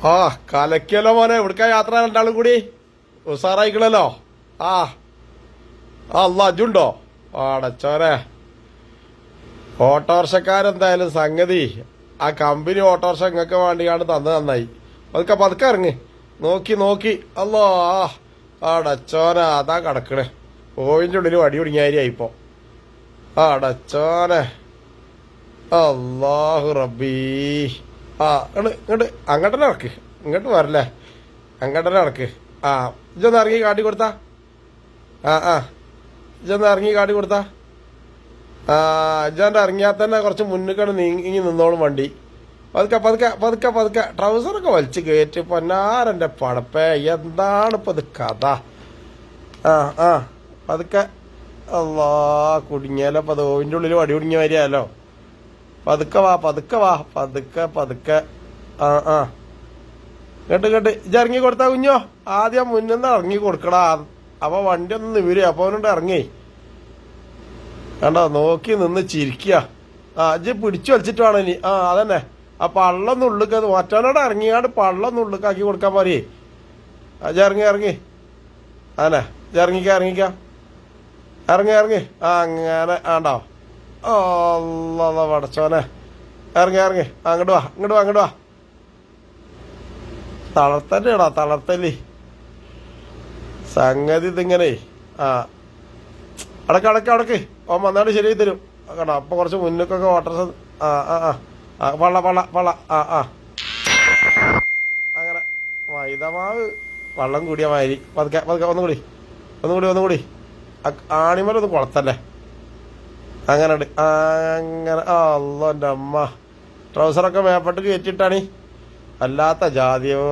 ആ കലക്കിയല്ലോ മോനെ. എവിടുക്ക യാത്ര രണ്ടാളും കൂടി ഉസാറായിക്കണല്ലോ. ആ അല്ല അജുണ്ടോ? ആടച്ചോനെ, ഓട്ടോറിക്ഷക്കാരെന്തായാലും സംഗതി ആ കമ്പനി ഓട്ടോറിക്ഷ ഇങ്ങക്ക് വേണ്ടിയാണ് തന്നത്. നന്നായി. പതുക്കെ പതുക്കെ ഇറങ്ങി നോക്കി നോക്കി. അല്ലോ ആടച്ചോന അതാ കിടക്കണേ. ഓവിൻ്റെ ഉള്ളിൽ വടി കുടുങ്ങിയായിരിപ്പോ. ആടച്ചോനെ അല്ലാഹു റബ്ബീ. ആ ഇങ്ങോട്ട് അങ്ങോട്ടന്നെ ഇറക്ക്. ഇങ്ങോട്ട് വരല്ലേ, അങ്ങോട്ടന്നെ ഇറക്ക്. ആ ഇജൊന്ന് ഇറങ്ങി കാട്ടി കൊടുത്താ. ആ ഇജൊന്ന് ഇറങ്ങി കാട്ടി കൊടുത്താ. ആ ഇജാണ്ട് ഇറങ്ങിയാൽ തന്നെ കുറച്ച് മുന്നിക്കാണ് നീങ്ങി നിന്നോളും വണ്ടി. പതുക്കെ പതുക്കെ പതുക്കെ പതുക്കെ. ട്രൗസറൊക്കെ വലിച്ച് കയറ്റി. പൊന്നാരൻ്റെ പടപ്പേ, എന്താണ് ഇപ്പം ഇത് കഥ? ആ പതുക്കെ. അല്ലാ കുടുങ്ങിയാലോ. അപ്പം ഓവിൻ്റെ ഉള്ളിൽ വടി കുടുങ്ങിയ വരികയല്ലോ. പതുക്കെ വാ പതുക്കെ വാ പതുക്കെ പതുക്കെ. ആ കേട്ട് ഇറങ്ങി കൊടുത്താ കുഞ്ഞോ. ആദ്യം മുന്നിന്ന് ഇറങ്ങി കൊടുക്കടാ. അപ്പൊ വണ്ടി ഒന്ന് നിവരും. അപ്പൊ അവനോട് ഇറങ്ങി കണ്ടോ, നോക്കി നിന്ന് ചിരിക്കുക. ആ ഇജ്ജ് പിടിച്ചു വലിച്ചിട്ട് വേണം ഇനി. ആ അതന്നെ. ആ പള്ളൊന്നും ഉള്ളിക്ക് മറ്റവനോട് ഇറങ്ങിയാണ്ട് പള്ളൊന്നും ഉള്ളിക്കാക്കി കൊടുക്കാൻ പറയേ. ഇജ്ജ് ഇറങ്ങി ഇറങ്ങി. അതന്നെ ഇറങ്ങിക്ക ഇറങ്ങി. ആ അങ്ങനെ ആണ്ടോ. ഓ പടച്ചോനെ. ഇറങ്ങി അങ്ങോട്ട് വാ. തളർത്തല്ലേടാ തളർത്തല്ലേ സംഗതി ഇതിങ്ങനെ. ആ അടക്ക്. ഓ വന്നാണ്ട് ശരിയായി തരും കേട്ടോ. അപ്പൊ കുറച്ച് മുന്നൊക്കെ വാട്ടർ. പള്ള. അങ്ങനെ മൈദമാവ് വെള്ളം കൂടിയ മാതിരി. പതുക്കെ ഒന്നുകൂടി. ആണിമലൊന്നും കുളത്തല്ലേ. അങ്ങനെ അല്ലോ എൻ്റെ അമ്മ. ട്രൗസറൊക്കെ മേപ്പട്ട് കയറ്റിട്ടാണ്. അല്ലാത്ത ജാതിയോ.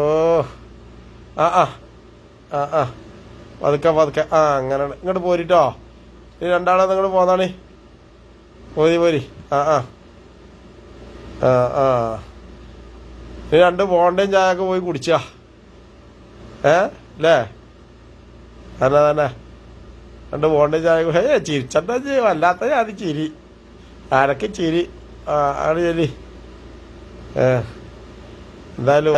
ആ പതുക്കെ. അങ്ങനെ ഇങ്ങോട്ട് പോരിട്ടോ. ഇനി രണ്ടാളെ നിങ്ങൾ പോന്നാണ്. പോരി. ആ ഇനി രണ്ട് ബോണ്ടയും ചായയൊക്കെ പോയി കുടിച്ചാ. അല്ലേ തന്നെ രണ്ട് ബോണ്ടയും ചായ. ചിരിച്ചണ്ട വല്ലാത്ത ജാതി ചിരി. ആരൊക്കെ ചിരി. ആണ് ചെല്ലി. എന്തായാലും